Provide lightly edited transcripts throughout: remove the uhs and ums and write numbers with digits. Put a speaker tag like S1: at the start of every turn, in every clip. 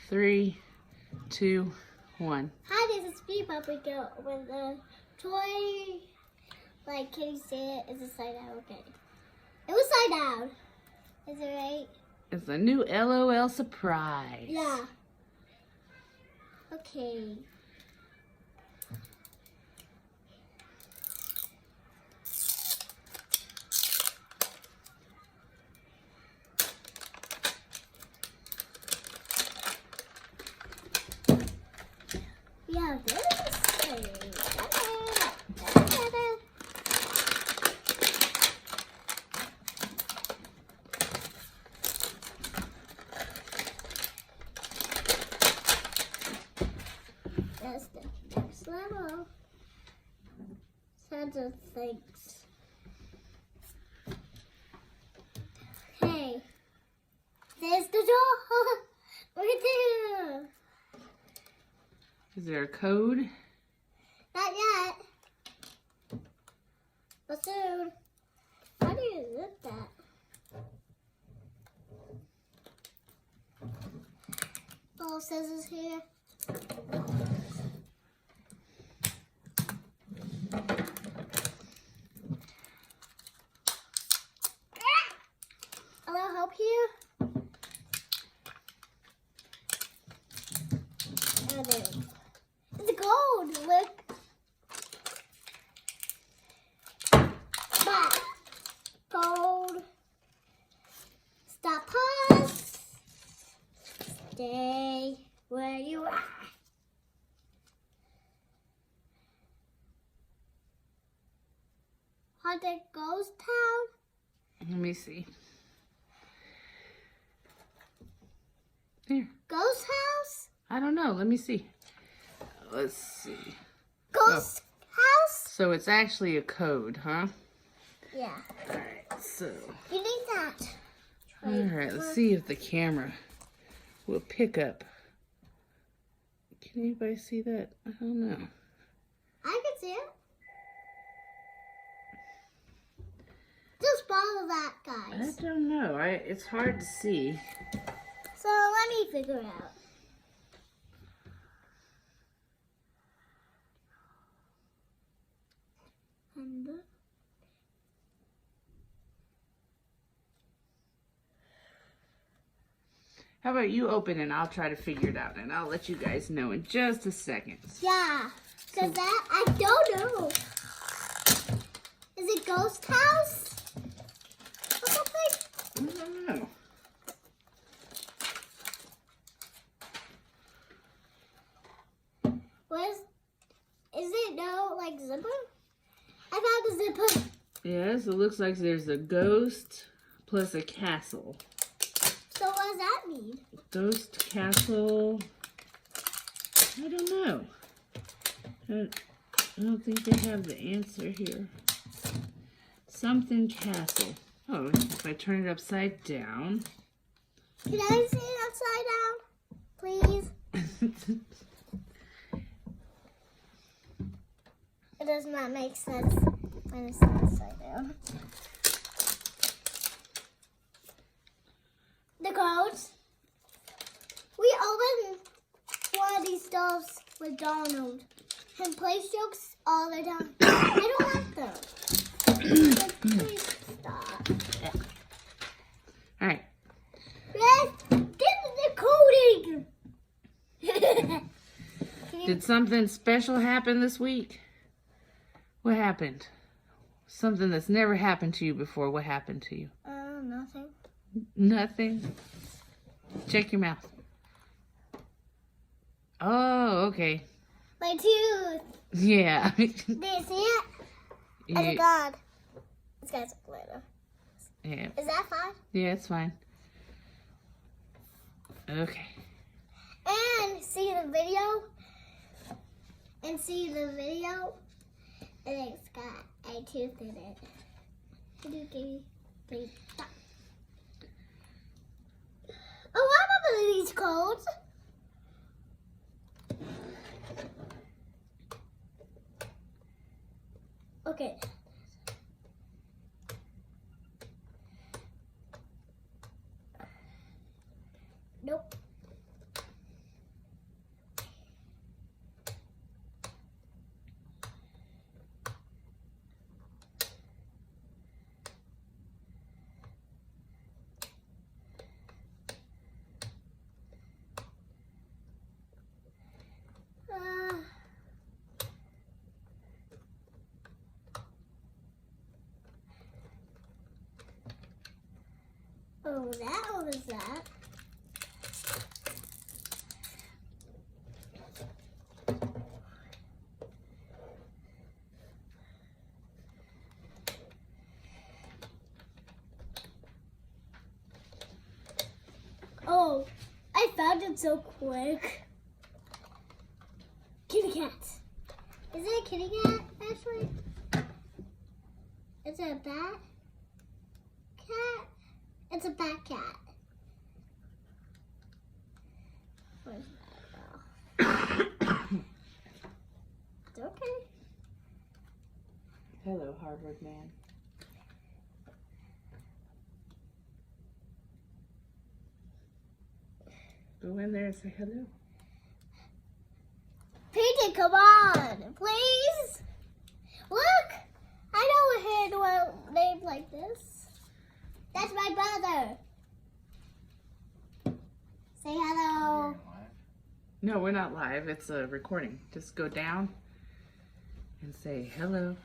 S1: 3, 2, 1.
S2: Hi, this is Bebop with the toy. Like, can you say it? It's upside down. Okay. It was upside down. Is it right?
S1: It's a new LOL surprise.
S2: Yeah. Okay. Yeah, this thing. That's the next level. Tons of things. Hey, there's the door. Right there.
S1: Is there a code?
S2: Not yet. But soon. How do you lift that? Little scissors here. I'll help you. Oh, there. It's gold. Look. Back. Gold. Stop. Pause. Stay where you are. Haunted ghost town.
S1: Let me see. Here.
S2: Ghost house.
S1: I don't know. Let me see. Let's see.
S2: Ghost house.
S1: So it's actually a code, huh?
S2: Yeah.
S1: Alright, so.
S2: You need that.
S1: Alright, let's see if the camera will pick up. Can anybody see that? I don't know.
S2: I can see it. Just follow that,
S1: I
S2: guys.
S1: don't know. It's hard to see.
S2: So let me figure it out. And
S1: How about you open and I'll try to figure it out, and I'll let you guys know in just a second.
S2: yeah, because that I don't know. Is it ghost house? Or something?
S1: I don't know.
S2: Is it no like zipper? I found a zipper.
S1: Yes, it looks like there's a ghost plus a castle.
S2: So what does that mean?
S1: Ghost castle. I don't know. I don't think they have the answer here. Something castle. Oh, if I turn it upside down.
S2: Can I see it upside down, please? It does not make sense when it's upside down. The codes. We opened one of these stuffs with Donald and plays jokes all the time. I don't like them. Like, please stop.
S1: All right.
S2: Let's get the coding.
S1: Did something special happen this week? What happened? Something that's never happened to you before. What happened to you?
S2: Nothing.
S1: Nothing. Check your mouth. Oh, okay.
S2: My tooth.
S1: Yeah.
S2: Do you see it?
S1: Yeah.
S2: Oh my god. This guy's a glitter.
S1: Yeah.
S2: Is that fine?
S1: Yeah, it's fine. Okay.
S2: And see the video. And it's got a tooth in it. Oh, I remember these codes. Okay. Nope. that. What was that? Oh, I found it so quick. Kitty cat. Is it a kitty cat, Ashley? Is it a bat cat? It's a bat cat. Where's that? It's okay.
S1: Hello, Harvard man. Go in there and say hello.
S2: Peter, come on, please. Look, I know a hand one named like this. That's my brother. Say hello.
S1: No, we're not live. It's a recording. Just go down and say hello.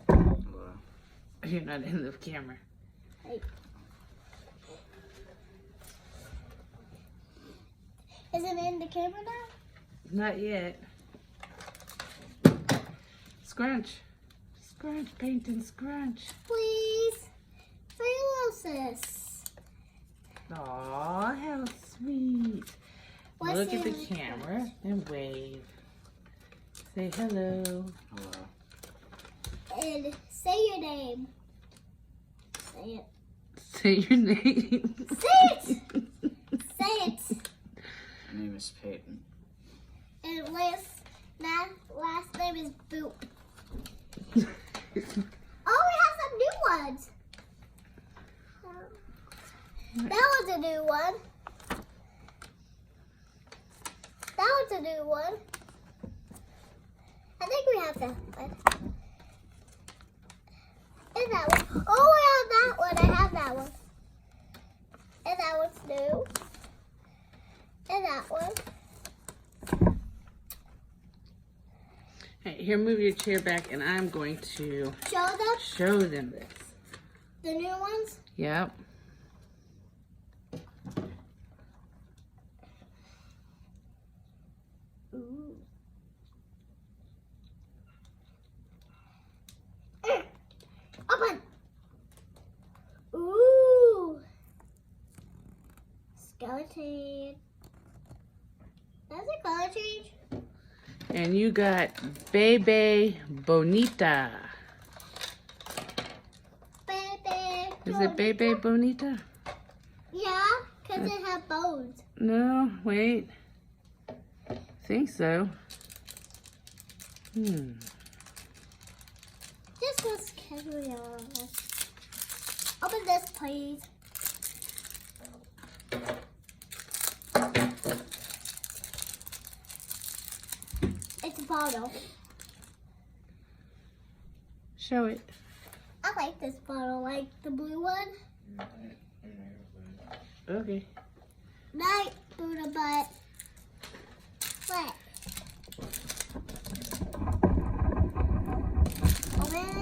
S3: Hello.
S1: You're not in the camera.
S2: Hey. Is it in the camera now?
S1: Not yet. Scrunch. Scrunch, paint and scrunch.
S2: Please. Say hello, sis.
S1: Aw, how sweet.
S2: What's
S1: Look at the
S2: in the
S1: camera and wave. Say hello.
S3: Hello.
S2: And say your name. Say it.
S1: Say your name.
S2: Say it. Say it.
S3: My name is Peyton.
S2: And last name is Boop. Oh, we have some new ones. That was a new one. That was a new one. I think we have that one. And that one. Oh, we have that one. I have that one. And that one's new. And that one.
S1: Hey, here, move your chair back, and I'm going to
S2: Show them
S1: show them this.
S2: the new ones.
S1: Yep.
S2: Ooh. Open. Ooh. Skeleton. That's a color change.
S1: And you got Bebe Bonita.
S2: Bebe.
S1: Is it Bebe Bonita?
S2: Yeah, because it has bones.
S1: No, wait. I think so.
S2: This was carry on. Open this, please. It's a bottle.
S1: Show it.
S2: I like this bottle, like the blue one.
S1: Okay.
S2: Night, Buddha butt. What? Open.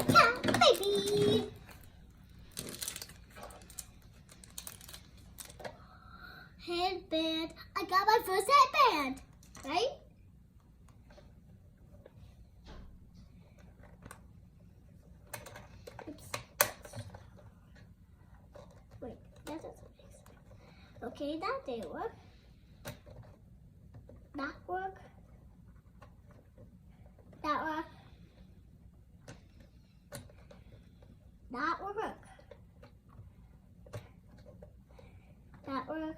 S2: Cat, baby. Headband. I got my first headband. Right? Oops. Wait, that doesn't make sense. Okay, that didn't work. That work. That work. That work. That work.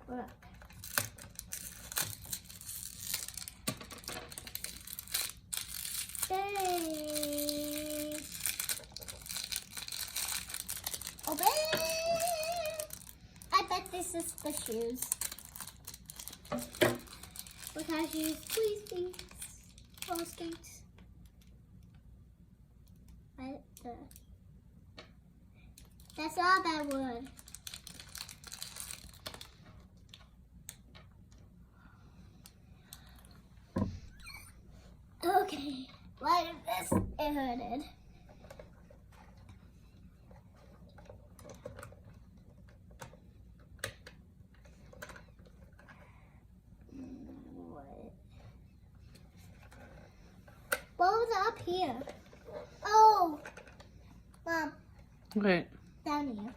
S2: Work. Yay! Open! I bet this is the shoes. Look how shoes, please, please. Roller skates. That's all that wood. Okay. Why did this? It hurted. What was up here? Oh, Mom,
S1: Okay.
S2: down here.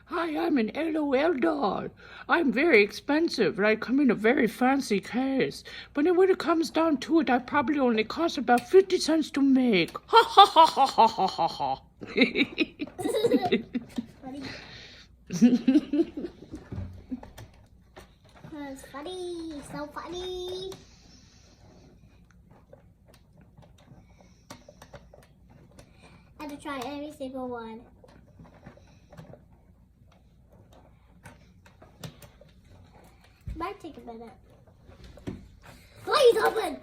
S1: Hi, I'm an LOL doll. I'm very expensive, and I come in a very fancy case. But when it comes down to it, I probably only cost about 50 cents to make. Ha ha ha ha ha ha ha ha.
S2: Funny. That's funny. So funny. I had to try every single one. Might take a minute. Please open!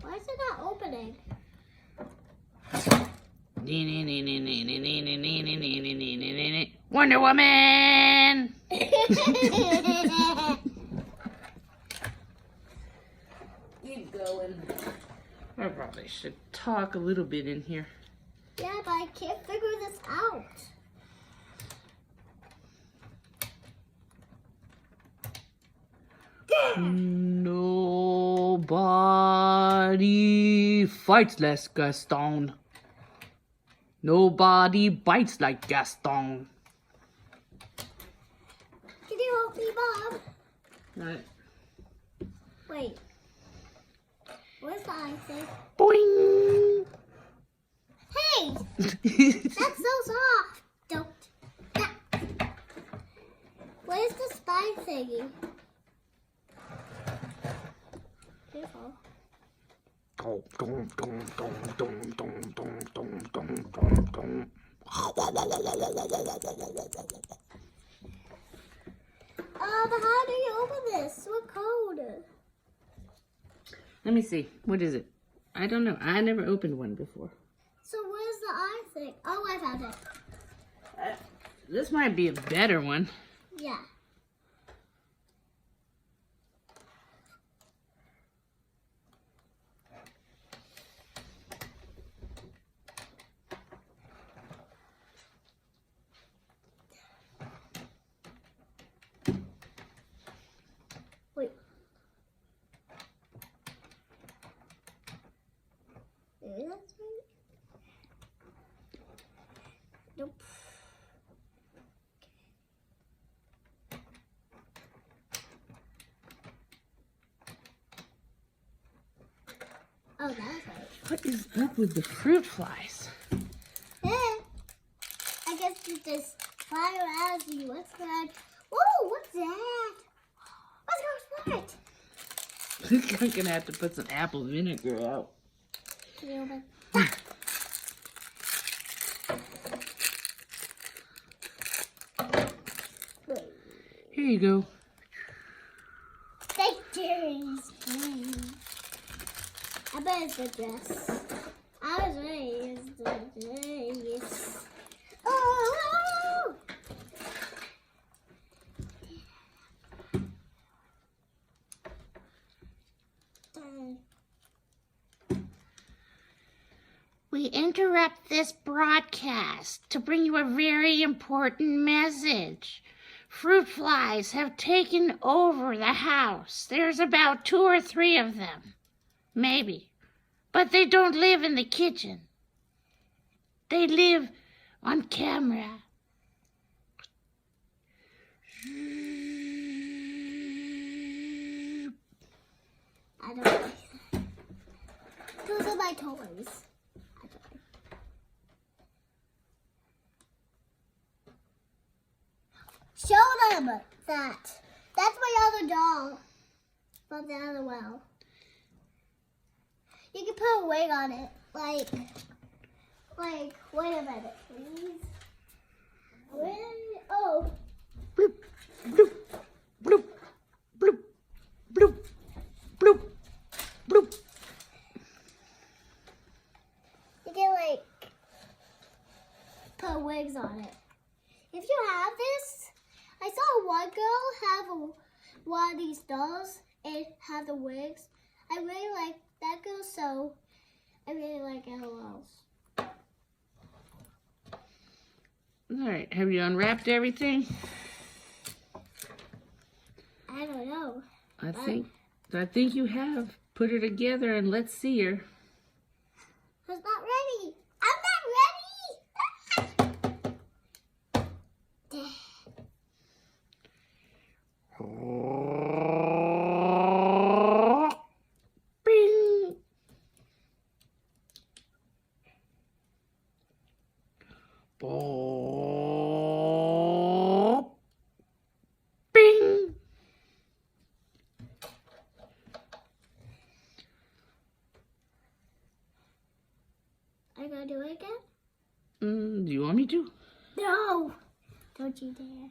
S2: Why is it not opening?
S1: Wonder Woman! Keep going. I probably should talk a little bit in here.
S2: Yeah, but I can't figure this out.
S1: Nobody fights less Gaston. Nobody bites like Gaston.
S2: Can you help me, Bob?
S1: Right.
S2: Wait. Where's the icing?
S1: Boing!
S2: Hey! That's so soft. Don't. Ah. Where's the spine thingy? Careful. But how do you open this? What code?
S1: Let me see. What is it? I don't know. I never opened one before.
S2: So where's the icing? Oh, I found it.
S1: This might be a better one.
S2: Yeah. Wait. Maybe that's right. Nope. Oh, that was right.
S1: What is up with the fruit flies?
S2: Eh. I guess you just fly around and see what's that. Whoa, what's that? What's that?
S1: I'm gonna have to put some apple vinegar out.
S2: Can you open?
S1: Here you go.
S2: Victory's mine. I bet it's the dress. I was right. It's the dress. Oh!
S1: We interrupt this broadcast to bring you a very important message. Fruit flies have taken over the house. There's about 2 or 3 of them. Maybe. But they don't live in the kitchen. They live on camera.
S2: I don't like that. Those are my toys. Show them that. That's my other doll from the other well. You can put a wig on it. Like, wait a minute, please. Oh.
S1: Bloop, bloop, bloop, bloop, bloop, bloop, bloop.
S2: You can, put wigs on it. If have this. I saw one girl have one of these dolls and have the wigs. I really like that girl, so I really like LOLs.
S1: All right, have you unwrapped everything?
S2: I don't know.
S1: I think you have. Put her together and let's see her.
S2: I'm not ready. I'm
S1: Bing. Bop. Bing.
S2: I gotta do it again?
S1: Do you want me to?
S2: No! Don't you dare.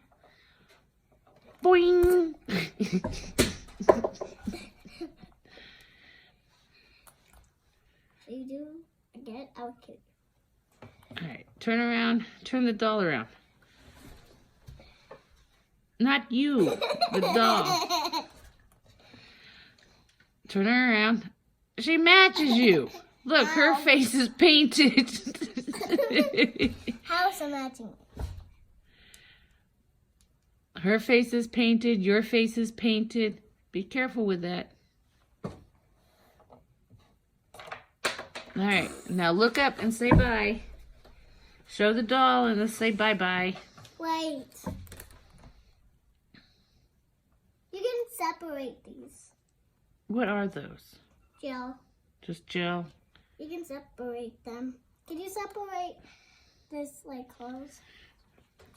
S1: Boing.
S2: If you do again, I'll kill you.
S1: All right, turn around. Turn the doll around. Not you, the doll. Turn her around. She matches you. Look, her face is painted.
S2: How's it matching?
S1: Her face is painted. Your face is painted. Be careful with that. All right, now look up and say bye. Show the doll and let's say bye-bye.
S2: Wait. You can separate these.
S1: What are those?
S2: Gel.
S1: Just gel?
S2: You can separate them. Can you separate this like clothes?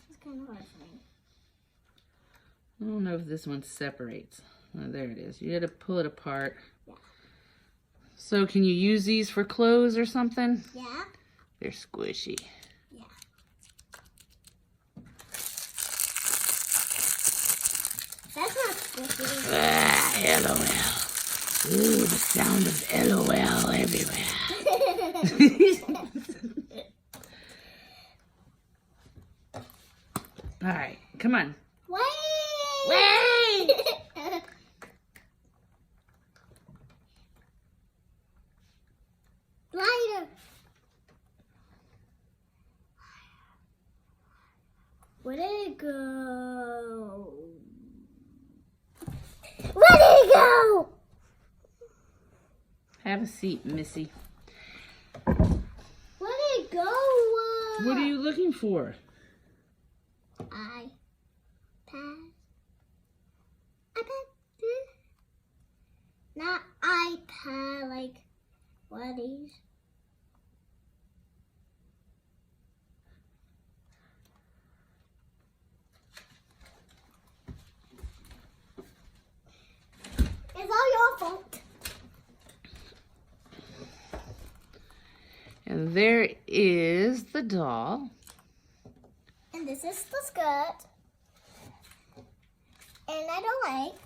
S2: It's kind of hard for me.
S1: I don't know if this one separates. Oh, there it is. You got to pull it apart.
S2: Yeah.
S1: So can you use these for clothes or something?
S2: Yeah?
S1: They're squishy.
S2: Yeah. That's not squishy.
S1: LOL. Ooh, the sound of LOL everywhere. All right, come on.
S2: Wait!
S1: Wait!
S2: Lighter. Where did it go? Where did it go?
S1: Have a seat, Missy.
S2: Where did it go?
S1: What are you looking for?
S2: iPad. Not iPad, like one of these. It's all your fault.
S1: And there is the doll.
S2: And this is the skirt. And I don't like.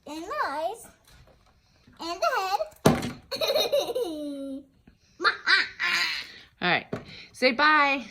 S2: And the eyes. And the head.
S1: All right, say bye.